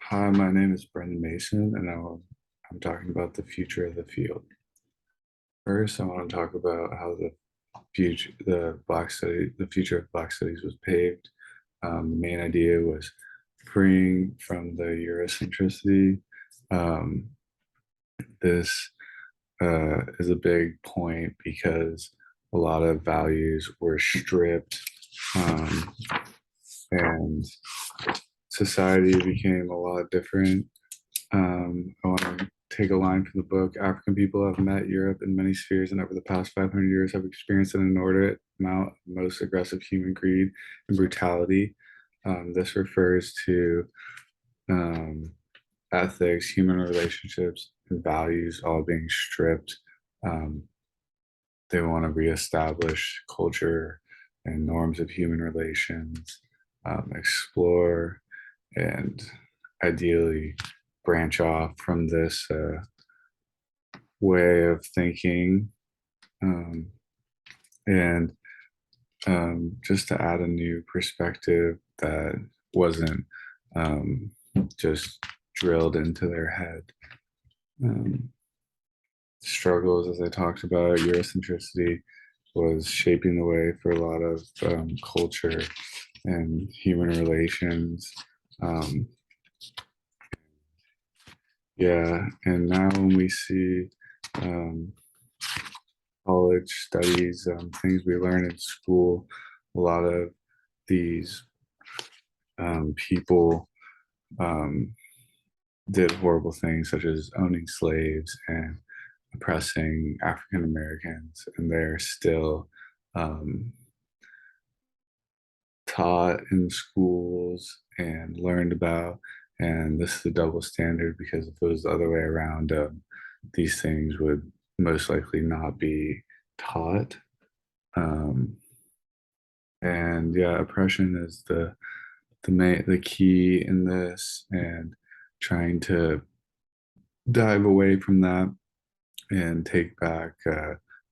Hi, my name is Brendan Mason, and I'm talking about the future of the field. First, I want to talk about how the future of Black studies was paved. The main idea was freeing from the Eurocentricity. Um, this is a big point because a lot of values were stripped, um, and society became a lot different. I want to take a line from the book. African people have met Europe in many spheres and over the past 500 years have experienced an inordinate amount of most aggressive human greed and brutality. This refers to um, ethics, human relationships, and values all being stripped. Um, they want to reestablish culture and norms of human relations, explore and ideally branch off from this way of thinking, um, and just to add a new perspective that wasn't um, just drilled into their head. Um, Struggles, as I talked about, Eurocentricity was shaping the way for a lot of culture and human relations. Um, yeah, and now when we see um, college studies, things we learn in school, a lot of these people um, did horrible things such as owning slaves and oppressing African Americans, and they're still um, taught in schools and learned about. And this is a double standard because if it was the other way around, these things would most likely not be taught. Um, and yeah, oppression is the key in this, and trying to dive away from that and take back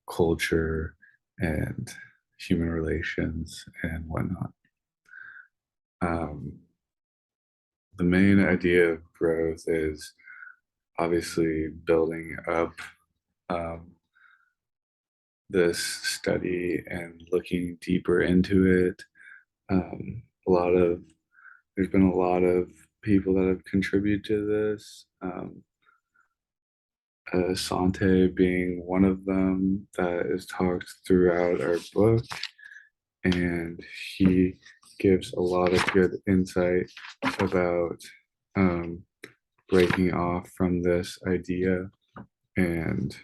culture and human relations and whatnot. Um, the main idea of growth is obviously building up um, this study and looking deeper into it. A lot of There's been a lot of people that have contributed to this. Sante being one of them that is talked throughout our book, and he gives a lot of good insight about um, breaking off from this idea and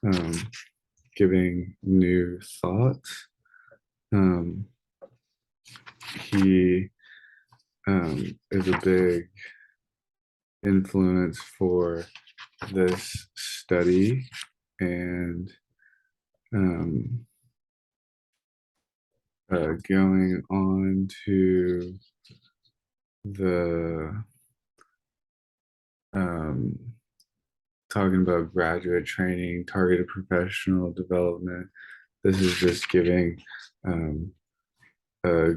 um, giving new thoughts. Um, he is a big influence for this study, and um, going on to the um, talking about graduate training, targeted professional development. This is just giving um, a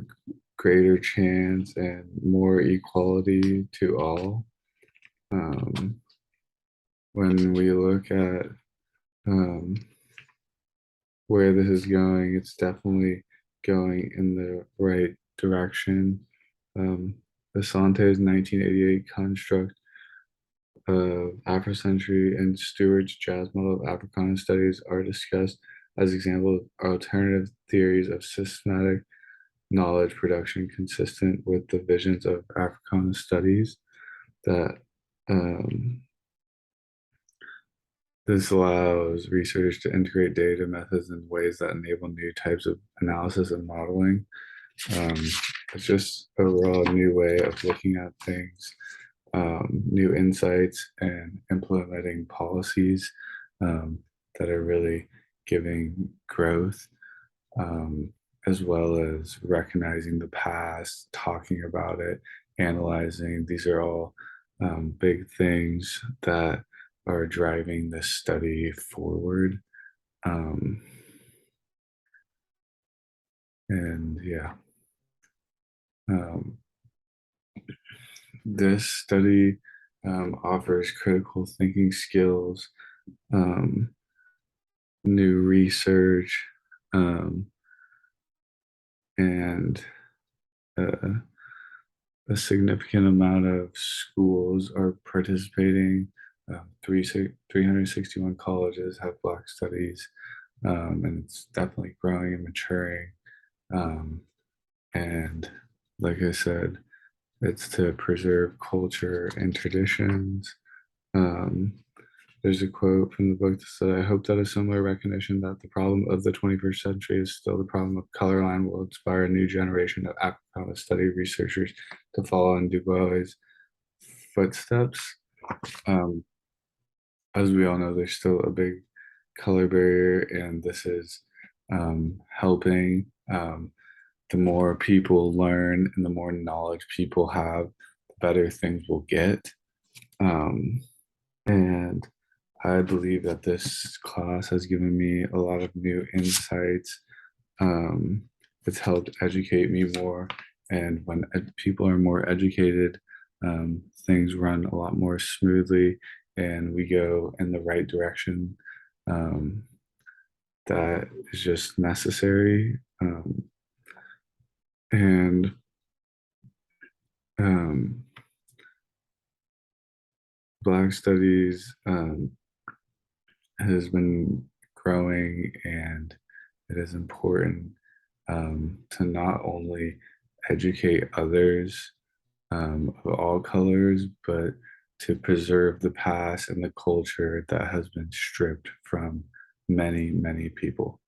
greater chance and more equality to all. Um, when we look at um, where this is going, it's definitely going in the right direction. Um, Asante's 1988 construct Afrocentury and Stewart's jazz model of Africana studies are discussed as examples of alternative theories of systematic knowledge production consistent with the visions of Africana studies that um, this allows researchers to integrate data methods in ways that enable new types of analysis and modeling. Um, it's just overall a new way of looking at things, new insights, and implementing policies um, that are really giving growth, um, as well as recognizing the past, talking about it, analyzing. These are all big things that are driving this study forward. Um, and yeah, um, This study offers critical thinking skills, um, new research, um, and uh, a significant amount of schools are participating. 361 colleges have Black studies, and it's definitely growing and maturing. Um, and like I said, it's to preserve culture and traditions. Um, there's a quote from the book that said, I hope that a similar recognition that the problem of the 21st century is still the problem of colorline will inspire a new generation of Africana study researchers to follow in Du Bois' footsteps. Um, as we all know, there's still a big color barrier, and this is helping. The more people learn and the more knowledge people have, the better things will get. Um, and I believe that this class has given me a lot of new insights. Um, it's helped educate me more. And when people are more educated, things run a lot more smoothly and we go in the right direction. Um, that is just necessary. And um, Black Studies has been growing, and it is important to not only educate others of all colors, but to preserve the past and the culture that has been stripped from many, many people.